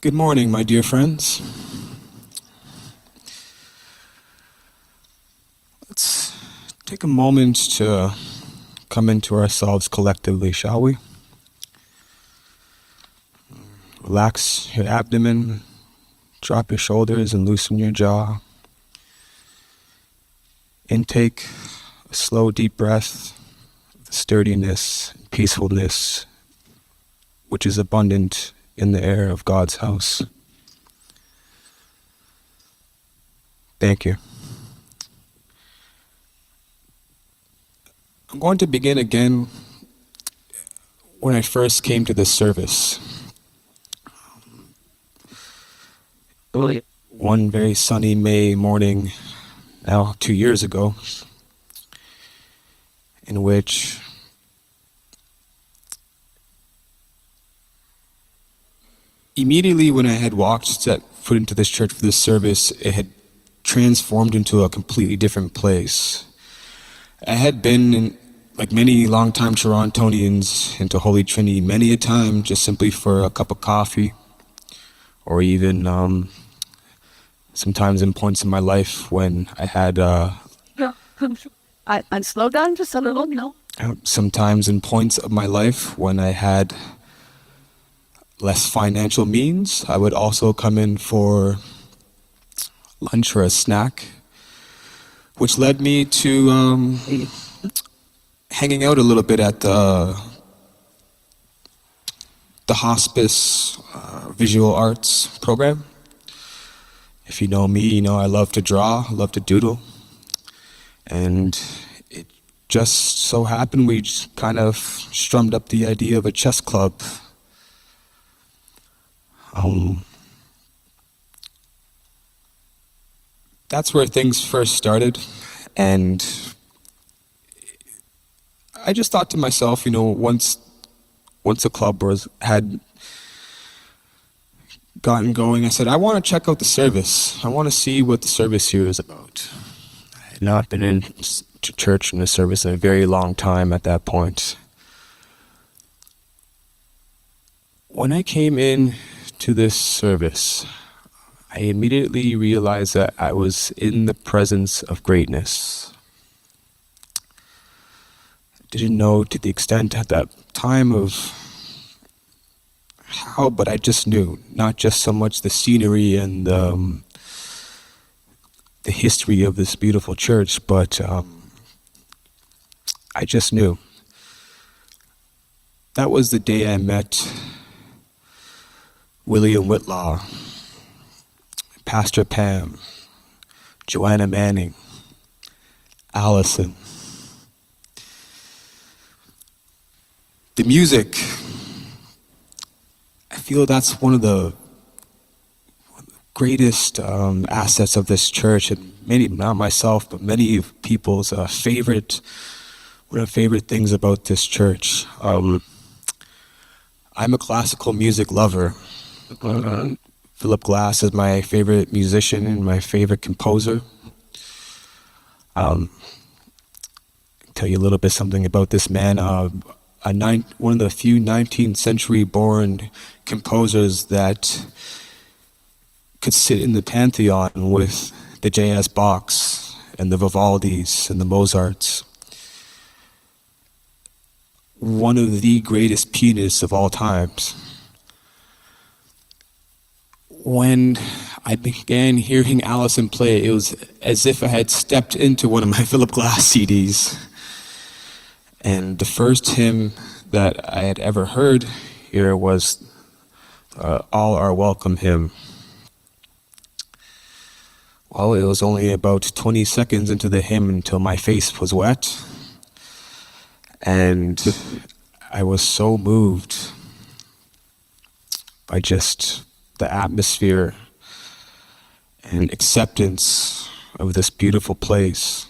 Good morning, my dear friends. Let's take a moment to come into ourselves collectively, shall we? Relax your abdomen, drop your shoulders and loosen your jaw. Intake a slow, deep breath of the sturdiness and peacefulness which is abundant in the air of God's house. Thank you. I'm going to begin again when I first came to this service. One very sunny May morning, now 2 years ago, in which immediately when I had set foot into this church for this service, it had transformed into a completely different place. I had been, like many longtime Torontonians, into Holy Trinity many a time, just simply for a cup of coffee, or even sometimes in points in my life when I had... I slow down just a little, you know. Sometimes in points of my life when I had less financial means, I would also come in for lunch or a snack, which led me to hanging out a little bit at the hospice visual arts program. If you know me, you know I love to draw, I love to doodle, and it just so happened we just kind of strummed up the idea of a chess club. That's where things first started, and I just thought to myself, you know, once the club had gotten going, I said, I want to check out the service. I want to see what the service here is about. I had not been in to church in a service in a very long time at that point. When I came in to this service, I immediately realized that I was in the presence of greatness. I didn't know to the extent at that time of how, but I just knew, not just so much the scenery and the history of this beautiful church, but I just knew. That was the day I met William Whitlaw, Pastor Pam, Joanna Manning, Allison. The music, I feel that's one of the greatest assets of this church, and many, not myself, but many people's one of the favorite things about this church. I'm a classical music lover. Philip Glass is my favorite musician and my favorite composer. Tell you a little bit something about this man. One of the few 19th century born composers that could sit in the pantheon with the J.S. Bachs and the Vivaldis and the Mozarts. One of the greatest pianists of all times. When I began hearing Allison play, it was as if I had stepped into one of my Philip Glass CDs. And the first hymn that I had ever heard here was All Are Welcome hymn. Well, it was only about 20 seconds into the hymn until my face was wet. And I was so moved by just the atmosphere and acceptance of this beautiful place.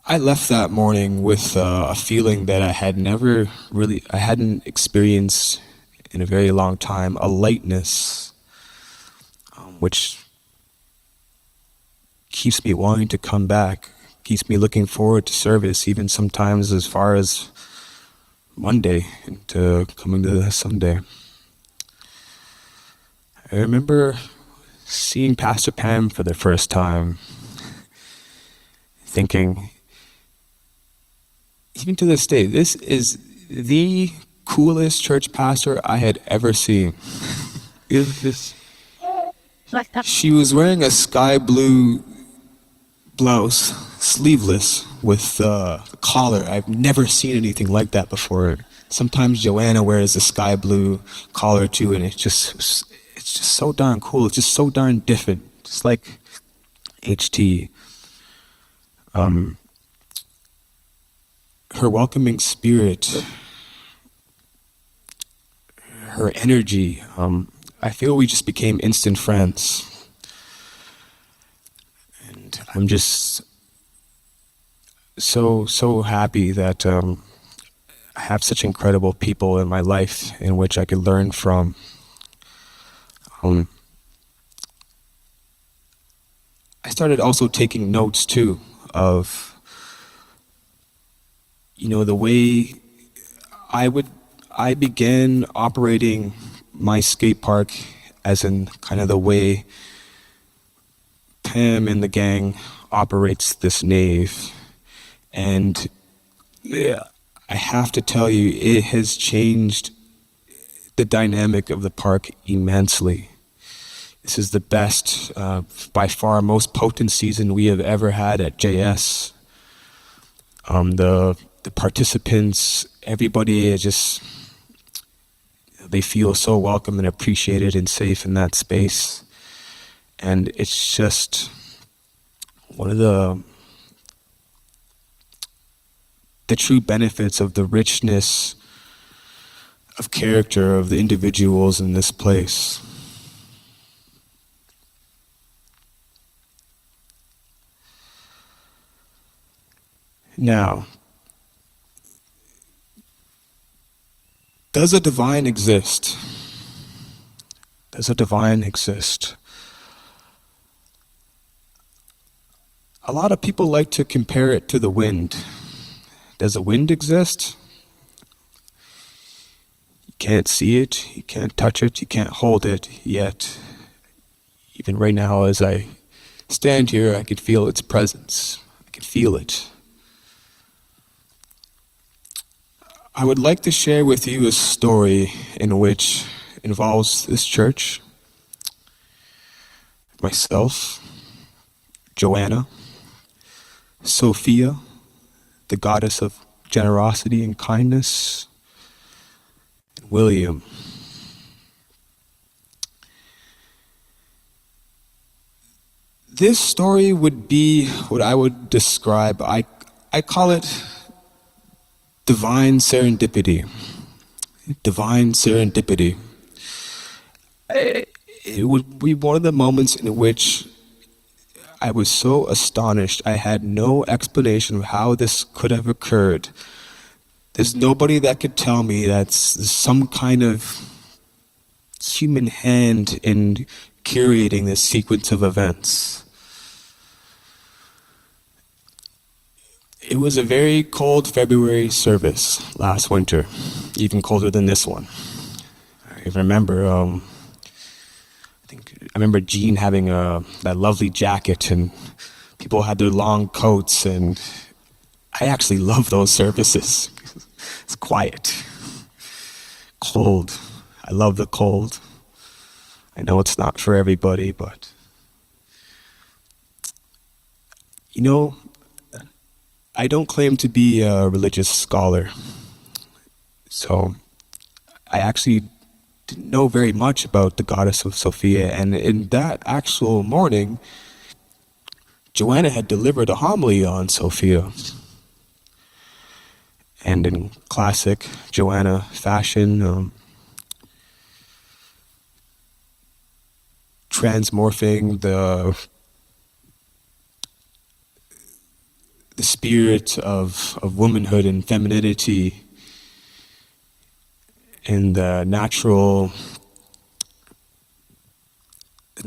I left that morning with a feeling that I hadn't experienced in a very long time, a lightness, which keeps me wanting to come back, keeps me looking forward to service, even sometimes as far as Monday into coming to Sunday. I remember seeing Pastor Pam for the first time, thinking, even to this day, this is the coolest church pastor I had ever seen. Like that. She was wearing a sky blue blouse, sleeveless, with a collar. I've never seen anything like that before. Sometimes Joanna wears a sky blue collar too, and it's just so darn cool. It's just so darn different. Just like HT. Her welcoming spirit, her energy, I feel we just became instant friends. And I'm just so happy that I have such incredible people in my life in which I could learn from. I started also taking notes too of, the way I began operating my skate park as in kind of the way Pam and the gang operates this nave. And yeah, I have to tell you, it has changed the dynamic of the park immensely. This is the best, by far most potent season we have ever had at JS. The participants, everybody is just, they feel so welcome and appreciated and safe in that space. And it's just one of the true benefits of the richness of character of the individuals in this place. Now, does a divine exist? Does a divine exist? A lot of people like to compare it to the wind. Does a wind exist? You can't see it, you can't touch it, you can't hold it, yet even right now as I stand here, I could feel its presence. I could feel it. I would like to share with you a story in which involves this church, myself, Joanna, Sophia, the goddess of generosity and kindness, and William. This story would be what I would describe, I call it divine serendipity. Divine serendipity. It would be one of the moments in which I was so astonished. I had no explanation of how this could have occurred. There's nobody that could tell me that's some kind of human hand in curating this sequence of events. It was a very cold February service last winter, even colder than this one. I remember, I remember Jean having that lovely jacket, and people had their long coats, and I actually love those services. It's quiet, cold. I love the cold. I know it's not for everybody, but I don't claim to be a religious scholar, so I actually didn't know very much about the goddess of Sophia, and in that actual morning, Joanna had delivered a homily on Sophia. And in classic Joanna fashion, transmorphing the spirit of womanhood and femininity and the natural the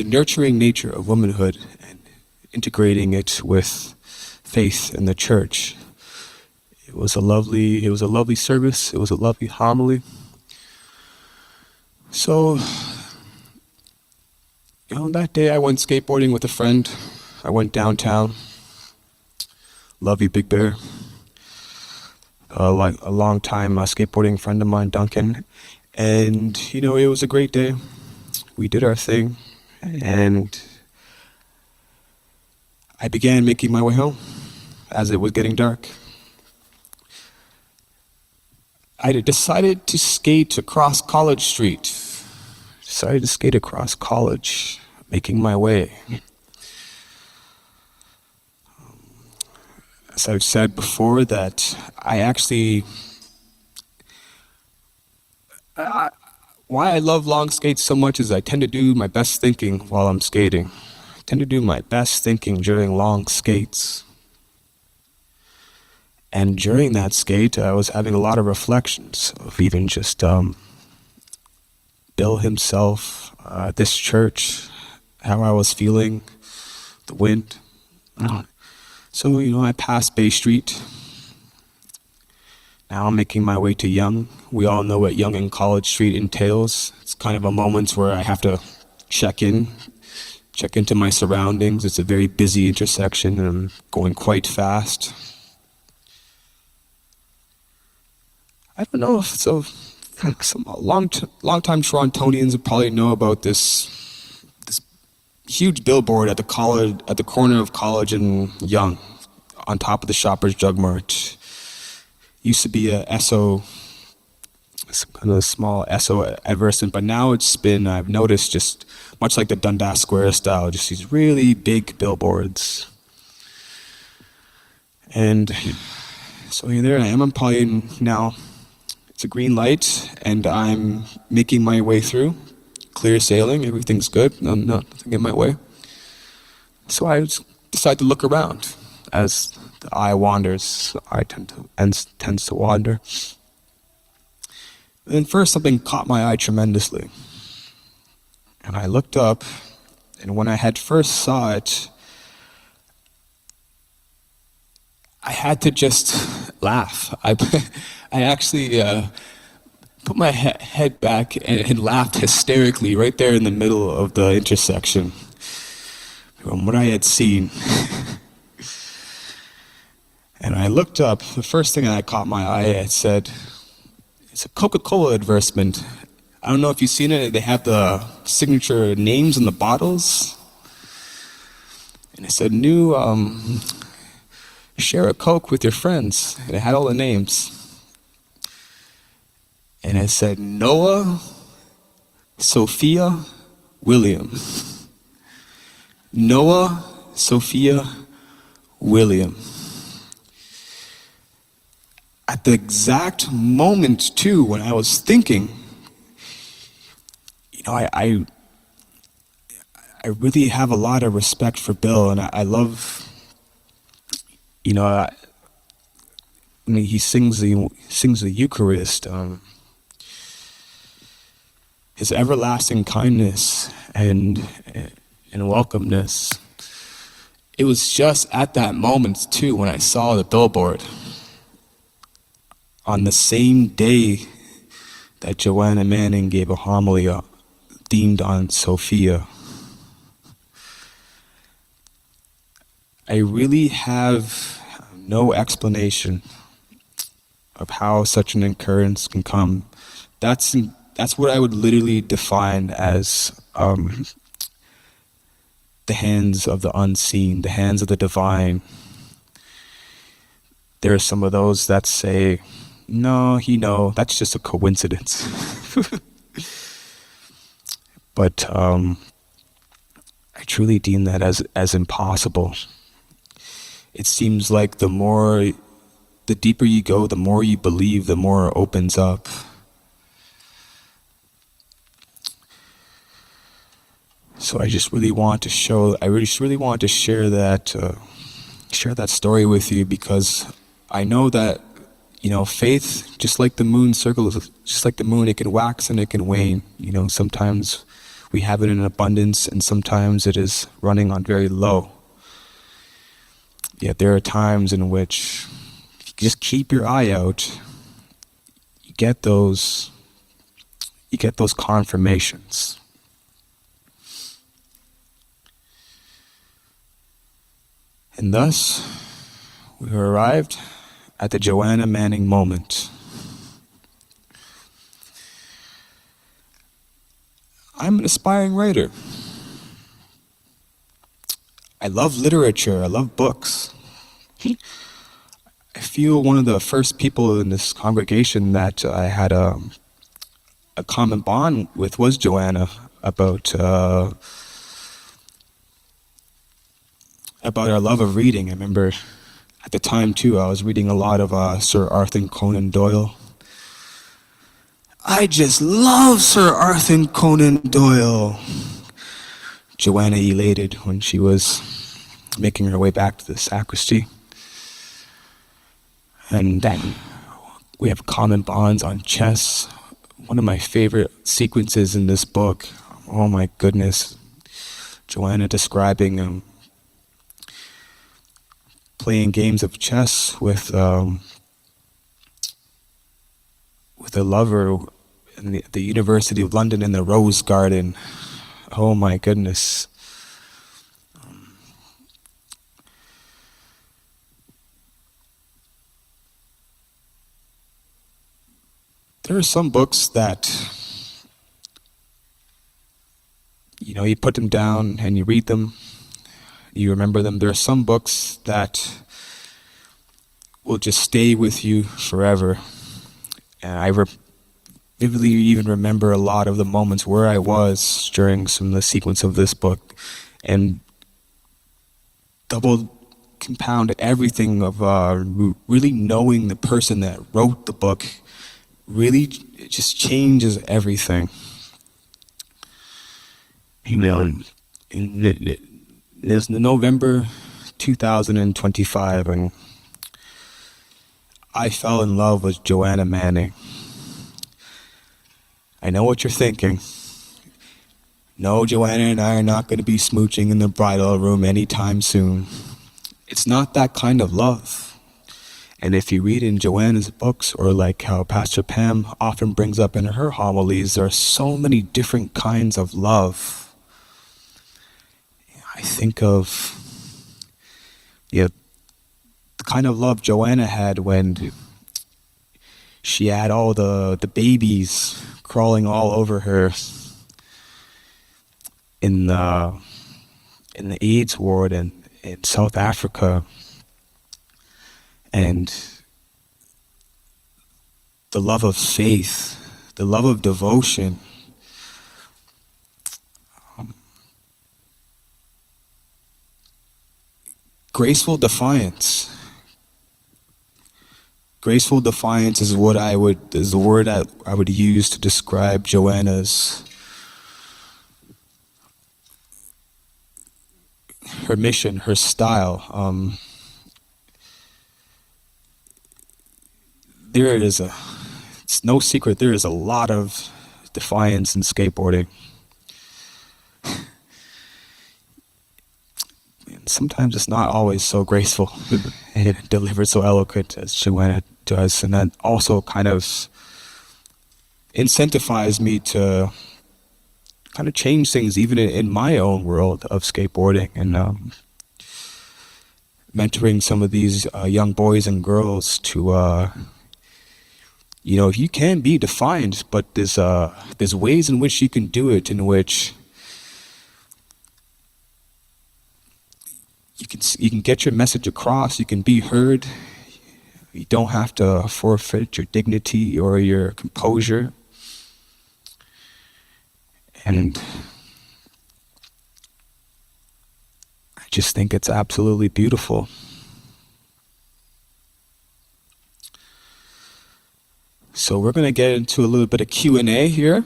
nurturing nature of womanhood and integrating it with faith in the church. It was a lovely service. It was a lovely homily. So, that day I went skateboarding with a friend. I went downtown. Love you, Big Bear. Like a long time skateboarding friend of mine, Duncan. And, it was a great day. We did our thing. And I began making my way home as it was getting dark. I decided to skate across College Street. Making my way. As I've said before, that why I love long skates so much is I tend to do my best thinking while I'm skating. I tend to do my best thinking during long skates. And during that skate, I was having a lot of reflections of even just Bill himself, this church, how I was feeling, the wind. So, I passed Bay Street. Now I'm making my way to Yonge. We all know what Yonge and College Street entails. It's kind of a moment where I have to check into my surroundings. It's a very busy intersection and I'm going quite fast. I don't know if some long-time Torontonians would probably know about this huge billboard at the corner of College and Yonge, on top of the Shoppers Drug Mart. Used to be a some kind of small Esso advertisement, but now I've noticed, just much like the Dundas Square style, just these really big billboards. And so there I am. I'm probably now. It's a green light, and I'm making my way through. Clear sailing, everything's good. Nothing in my way. So I decide to look around. As the eye wanders, the eye tends to wander. And then first, something caught my eye tremendously. And I looked up, and when I had first saw it, I had to just laugh. I actually put my head back and laughed hysterically right there in the middle of the intersection from what I had seen. And I looked up. The first thing that caught my eye, it said, it's a Coca-Cola advertisement. I don't know if you've seen it. They have the signature names on the bottles. And it said, new, share a Coke with your friends. And it had all the names. And it said, Noah, Sophia, William. Noah, Sophia, William. At the exact moment, too, when I was thinking, I really have a lot of respect for Bill, and I love, he sings the Eucharist, his everlasting kindness and welcomeness. It was just at that moment, too, when I saw the billboard. On the same day that Joanna Manning gave a homily themed on Sophia. I really have no explanation of how such an occurrence can come. That's what I would literally define as the hands of the unseen, the hands of the divine. There are some of those that say, no, that's just a coincidence. But I truly deem that as impossible. It seems like the deeper you go, the more you believe, the more it opens up. So I just really want to share that story with you, because I know that, faith, just like the moon circles, just like the moon, it can wax and it can wane. Sometimes we have it in abundance, and sometimes it is running on very low. Yet there are times in which just keep your eye out. You get those confirmations. And thus, we have arrived at the Joanna Manning moment. I'm an aspiring writer. I love literature. I love books. I feel one of the first people in this congregation that I had a common bond with was Joanna about our love of reading. I remember at the time too, I was reading a lot of Sir Arthur Conan Doyle. I just love Sir Arthur Conan Doyle. Joanna elated when she was making her way back to the sacristy. And then we have common bonds on chess. One of my favorite sequences in this book. Oh my goodness. Joanna describing playing games of chess with a lover in the University of London in the Rose Garden. Oh my goodness. There are some books that, you put them down and you read them, you remember them. There are some books that will just stay with you forever. And I vividly even remember a lot of the moments where I was during some of the sequence of this book, and double compound everything of really knowing the person that wrote the book. Really, it just changes everything. It's November 2025, and I fell in love with Joanna Manning. I know what you're thinking. No, Joanna and I are not going to be smooching in the bridal room anytime soon. It's not that kind of love. And if you read in Joanna's books, or like how Pastor Pam often brings up in her homilies, there are so many different kinds of love. I think of the kind of love Joanna had when she had all the babies crawling all over her in the AIDS ward in South Africa. And the love of faith, the love of devotion. Graceful defiance. Graceful defiance is the word I would use to describe Joanna's her mission, her style. It's no secret, there is a lot of defiance in skateboarding. And sometimes it's not always so graceful and delivered so eloquent as Joanna does. And that also kind of incentivized me to kind of change things even in my own world of skateboarding, and mentoring some of these young boys and girls to you can be defiant, but there's ways in which you can do it, in which you can get your message across, you can be heard. You don't have to forfeit your dignity or your composure. And I just think it's absolutely beautiful. So we're going to get into a little bit of Q&A here.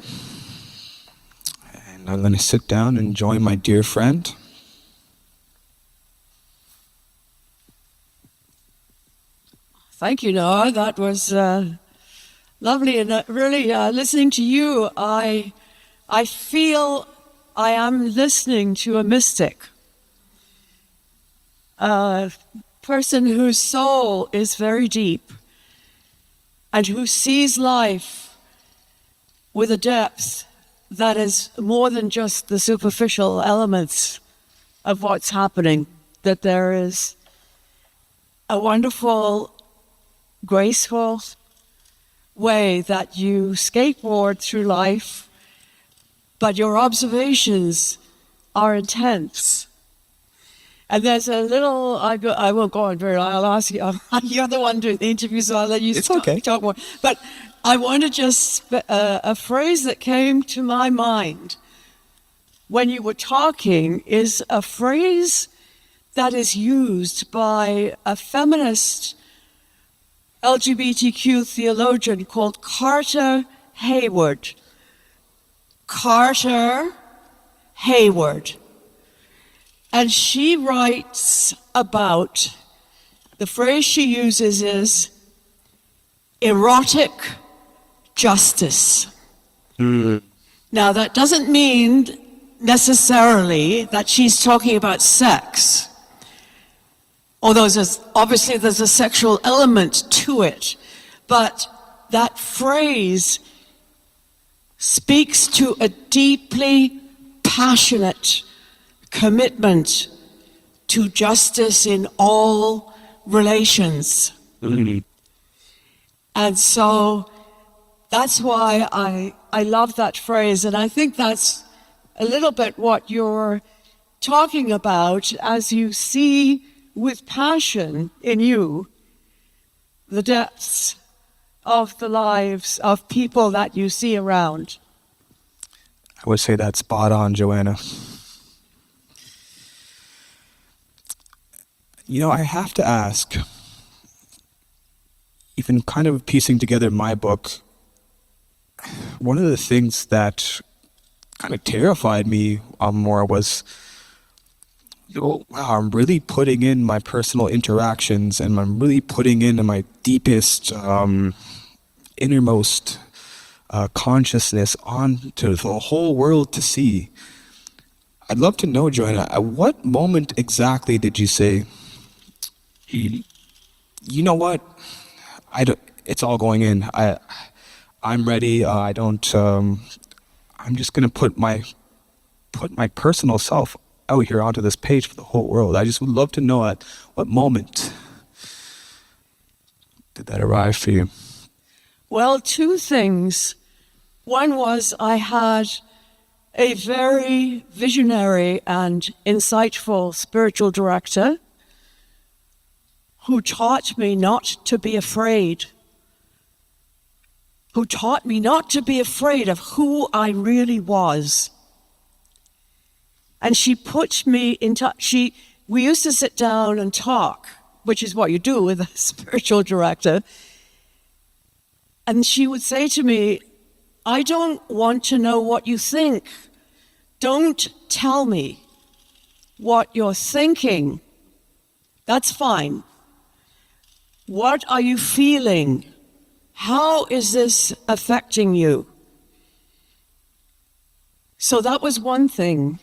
And I'm going to sit down and join my dear friend. Thank you, Noah. That was lovely. And really, listening to you, I feel I am listening to a mystic. person whose soul is very deep and who sees life with a depth that is more than just the superficial elements of what's happening, that there is a wonderful, graceful way that you skateboard through life, but your observations are intense. And there's a little, I won't go on very long, I'll ask you, you're the one doing the interview, so I'll let you talk more. But I want to just, a phrase that came to my mind when you were talking is a phrase that is used by a feminist LGBTQ theologian called Carter Hayward. Carter Hayward. And she writes about, the phrase she uses is erotic justice. Mm. Now that doesn't mean necessarily that she's talking about sex, although obviously there's a sexual element to it, but that phrase speaks to a deeply passionate commitment to justice in all relations. Mm-hmm. And so that's why I love that phrase, and I think that's a little bit what you're talking about as you see with passion in you the depths of the lives of people that you see around. I would say that's spot on, Joanna. You know, I have to ask, even kind of piecing together my book, one of the things that kind of terrified me more was, wow, I'm really putting in my personal interactions and I'm really putting in my deepest, innermost consciousness onto the whole world to see. I'd love to know, Joanna, at what moment exactly did you say, you know what, it's all going in. I'm ready. I'm just gonna put my personal self out here onto this page for the whole world. I just would love to know at what moment did that arrive for you? Well, two things. One was I had a very visionary and insightful spiritual director who taught me not to be afraid, who taught me not to be afraid of who I really was. And she put me in touch. We used to sit down and talk, which is what you do with a spiritual director. And she would say to me, I don't want to know what you think. Don't tell me what you're thinking. That's fine. What are you feeling? How is this affecting you? So that was one thing.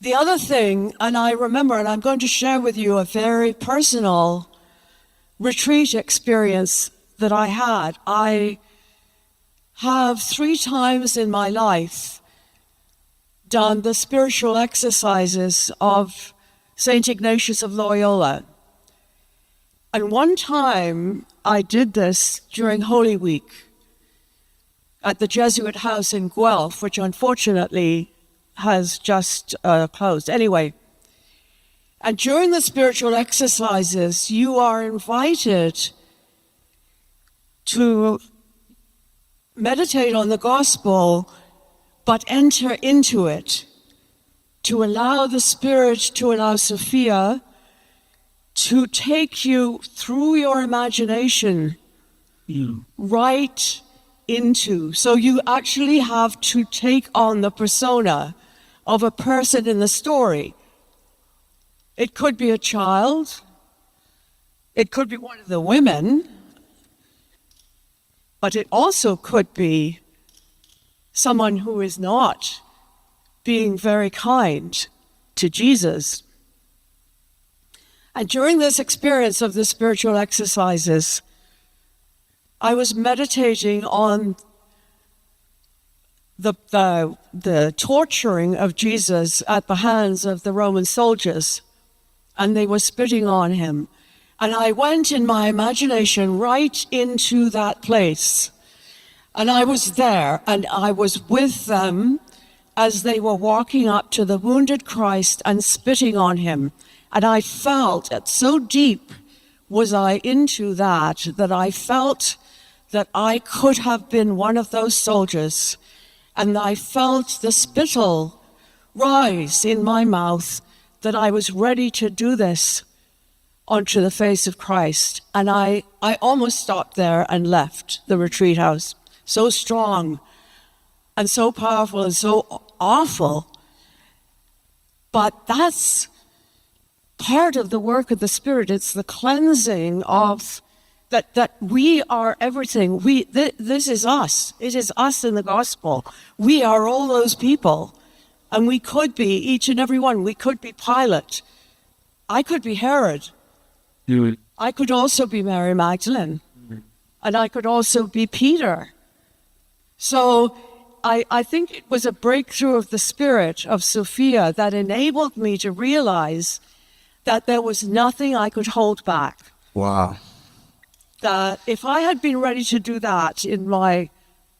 The other thing, and I remember, and I'm going to share with you a very personal retreat experience that I had. I have 3 times in my life done the spiritual exercises of St. Ignatius of Loyola. And one time I did this during Holy Week at the Jesuit house in Guelph, which unfortunately has just closed. Anyway, and during the spiritual exercises, you are invited to meditate on the gospel, but enter into it, to allow the Spirit, to allow Sophia to take you through your imagination right into. So you actually have to take on the persona of a person in the story. It could be a child. It could be one of the women. But it also could be someone who is not being very kind to Jesus. And during this experience of the spiritual exercises, I was meditating on the torturing of Jesus at the hands of the Roman soldiers, and they were spitting on him. And I went in my imagination right into that place. And I was there, and I was with them as they were walking up to the wounded Christ and spitting on him. And I felt it so deep was I into that I felt that I could have been one of those soldiers. And I felt the spittle rise in my mouth, that I was ready to do this onto the face of Christ. And I almost stopped there and left the retreat house. So strong and so powerful and so awful. But that's part of the work of the Spirit. It's the cleansing of that we are everything. This is us. It is us in the gospel. We are all those people. And we could be, each and every one, we could be Pilate. I could be Herod. I could also be Mary Magdalene. And I could also be Peter. So I think it was a breakthrough of the Spirit of Sophia that enabled me to realize that there was nothing I could hold back. Wow. That if I had been ready to do that in my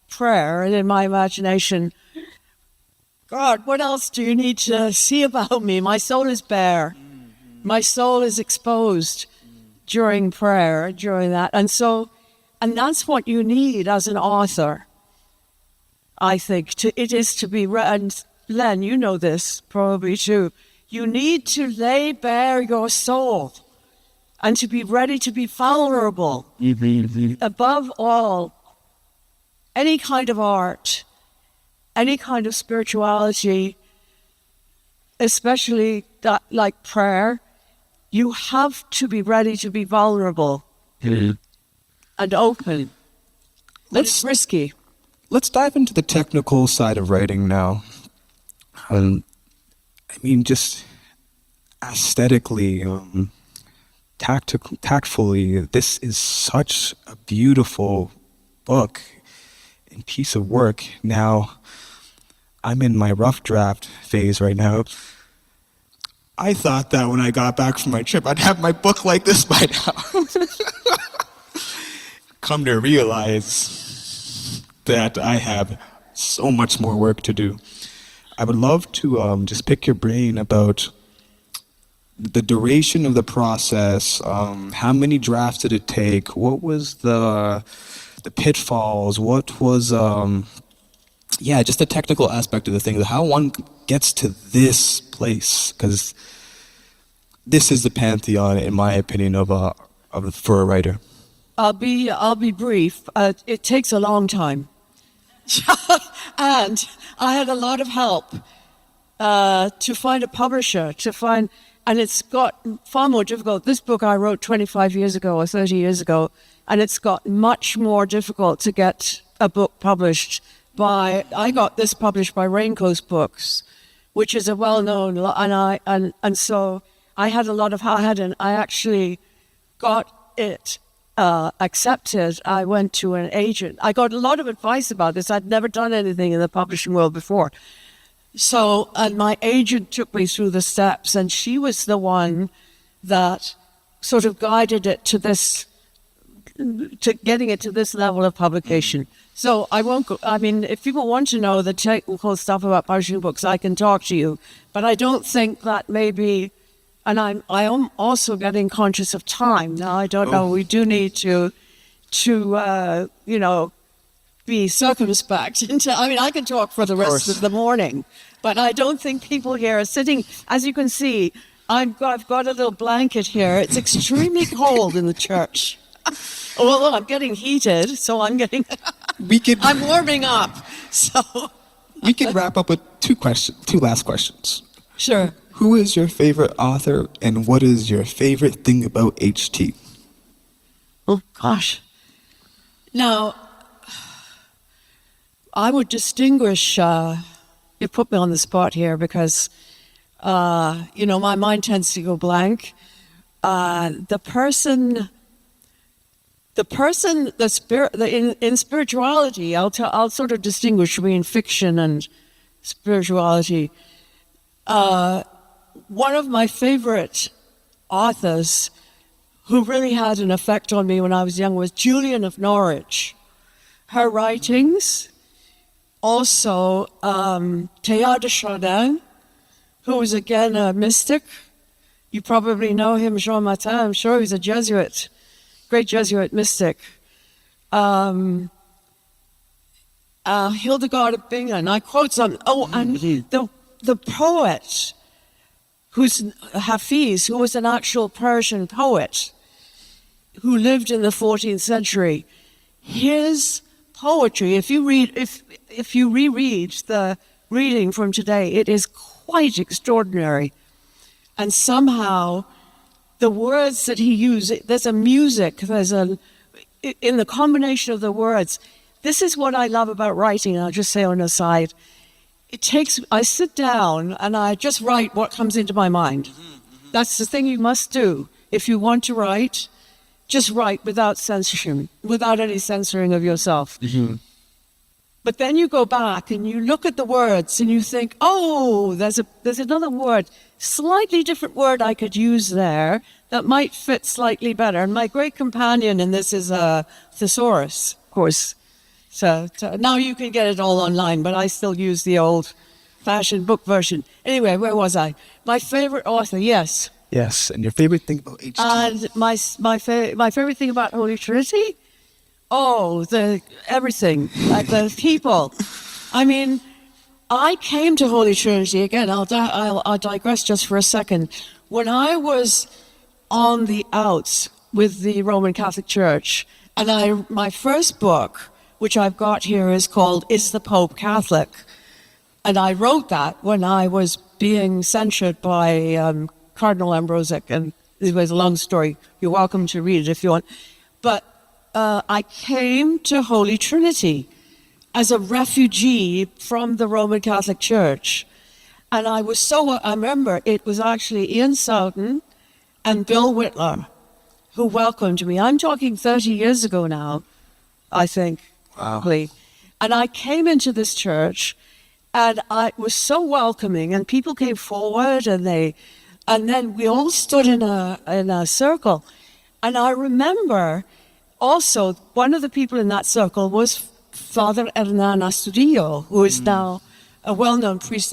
prayer and in my imagination, God, what else do you need to see about me? My soul is bare. My soul is exposed during prayer, during that. And that's what you need as an author, I think. It is to be, and Len, you know this probably too. You need to lay bare your soul and to be ready to be vulnerable. Above all, any kind of art, any kind of spirituality, especially that, like prayer, you have to be ready to be vulnerable and open. It's risky. Let's dive into the technical side of writing now. Just aesthetically, tactfully, this is such a beautiful book and piece of work. Now, I'm in my rough draft phase right now. I thought that when I got back from my trip, I'd have my book like this by now. Come to realize that I have so much more work to do. I would love to just pick your brain about the duration of the process. How many drafts did it take? What was the pitfalls? What was just the technical aspect of the thing, how one gets to this place, because this is the pantheon, in my opinion, for a writer. I'll be brief. It takes a long time. And I had a lot of help to find a publisher, and it's got far more difficult. This book I wrote 25 years ago or 30 years ago, and it's got much more difficult to get a book published I got this published by Raincoast Books, which is a well-known, and so I had a lot of help, and I actually got it accepted. I went to an agent. I got a lot of advice about this. I'd never done anything in the publishing world before. So, and my agent took me through the steps, and she was the one that sort of guided it to getting it to this level of publication. So I won't go, if people want to know the technical stuff about publishing books, I can talk to you, but I don't think that maybe, and I am also getting conscious of time. Now, I don't know, we do need to be circumspect. I can talk for the rest of the morning, but I don't think people here are sitting, as you can see, I've got a little blanket here. It's extremely cold in the church. Well, I'm getting heated, so I'm warming up. So we can wrap up with two last questions. Sure. Who is your favorite author, and what is your favorite thing about HT? Oh gosh. Now, I would distinguish. You put me on the spot here because, my mind tends to go blank. the person, the spirit, in spirituality, I'll sort of distinguish between fiction and spirituality. One of my favorite authors who really had an effect on me when I was young was Julian of Norwich. Her writings, also Teilhard de Chardin, who was again a mystic. You probably know him, Jean Martin, I'm sure he's a Jesuit, great Jesuit mystic. Hildegard of Bingen, I quote some, and the poet, who's Hafiz, who was an actual Persian poet, who lived in the 14th century. His poetry, if you reread the reading from today, it is quite extraordinary. And somehow the words that he used, there's a music, in the combination of the words. This is what I love about writing, I'll just say on the side. I sit down and I just write what comes into my mind. That's the thing you must do. If you want to write, just write without censorship, without any censoring of yourself. But then you go back and you look at the words and you think, oh, there's another word, slightly different word I could use there that might fit slightly better. And my great companion in this is a thesaurus, of course. So now you can get it all online, but I still use the old-fashioned book version. Anyway, where was I? My favorite author, yes. Yes, and your favorite thing about HT? And my favorite thing about Holy Trinity? Oh, everything, like the people. I mean, I came to Holy Trinity, again, I'll digress just for a second. When I was on the outs with the Roman Catholic Church, and my first book, which I've got here, is called Is the Pope Catholic? And I wrote that when I was being censured by Cardinal Ambrosic, and it was a long story. You're welcome to read it if you want. But I came to Holy Trinity as a refugee from the Roman Catholic Church. And I remember it was actually Ian Soughton and Bill Whitler who welcomed me. I'm talking 30 years ago now, I think. Wow. And I came into this church and I was so welcoming, and people came forward and then we all stood in a circle. And I remember also one of the people in that circle was Father Hernan Astudillo, who is now a well-known priest.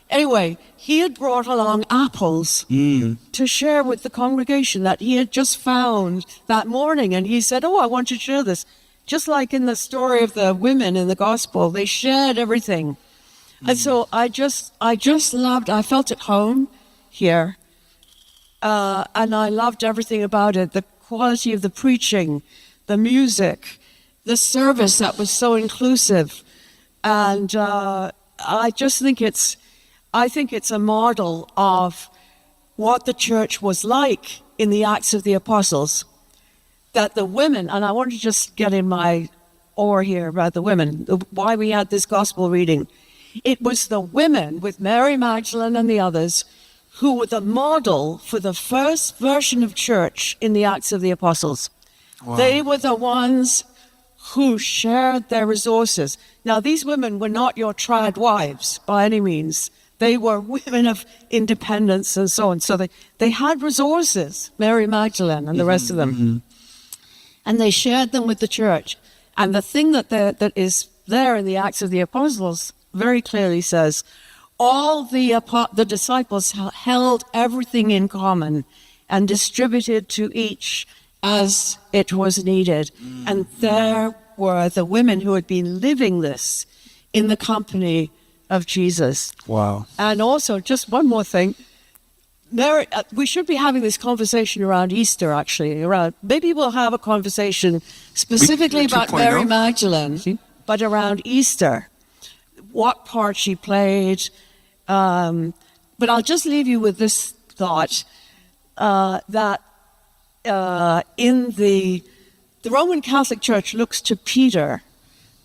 Anyway, he had brought along apples to share with the congregation that he had just found that morning. And he said, I want you to share this. Just like in the story of the women in the gospel, they shared everything. And so I just loved, I felt at home here. And I loved everything about it, the quality of the preaching, the music, the service that was so inclusive. And I just think it's a model of what the church was like in the Acts of the Apostles. That the women, and I want to just get in my oar here about the women, why we had this gospel reading. It was the women with Mary Magdalene and the others who were the model for the first version of church in the Acts of the Apostles. Wow. They were the ones who shared their resources. Now, these women were not your trad wives by any means. They were women of independence and so on. So they had resources, Mary Magdalene and the rest of them. And they shared them with the church. And the thing that is there in the Acts of the Apostles very clearly says, all the disciples held everything in common and distributed to each as it was needed. And there were the women who had been living this in the company of Jesus. Wow. And also, just one more thing. We should be having this conversation around Easter, actually. Maybe we'll have a conversation specifically about Mary Magdalene, but around Easter, what part she played. But I'll just leave you with this thought, that in the Roman Catholic Church looks to Peter,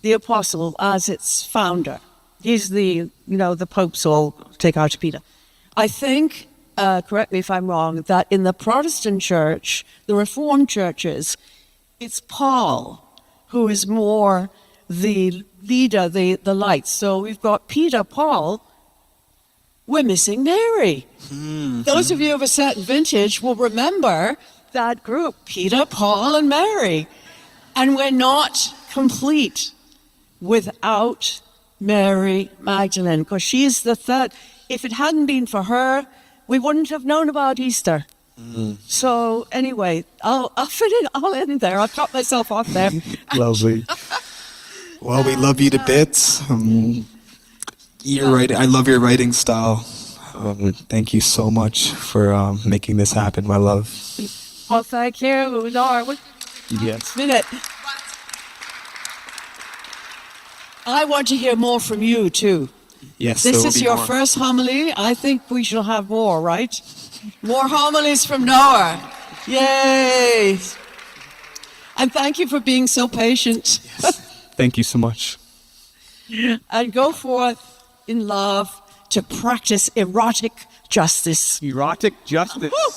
the apostle, as its founder. He's the Pope's all take out to Peter. I think correct me if I'm wrong, that in the Protestant church, the Reformed churches, it's Paul who is more the leader, the light. So we've got Peter, Paul, we're missing Mary. Those of you of a certain vintage will remember that group, Peter, Paul, and Mary. And we're not complete without Mary Magdalene, because she's the third. If it hadn't been for her, we wouldn't have known about Easter. So anyway, I'll end there. I've cut myself off there. Lovely. Well, we love you to bits. Your writing, I love your writing style. Thank you so much for making this happen, my love. Well, thank you, Laura. Yes. Minute. I want to hear more from you too. Yes. This there will is be your more. first homily. I think we shall have more, right? More homilies from Noah. Yay! And thank you for being so patient. Yes. Thank you so much. And go forth in love to practice erotic justice. Erotic justice. Woo!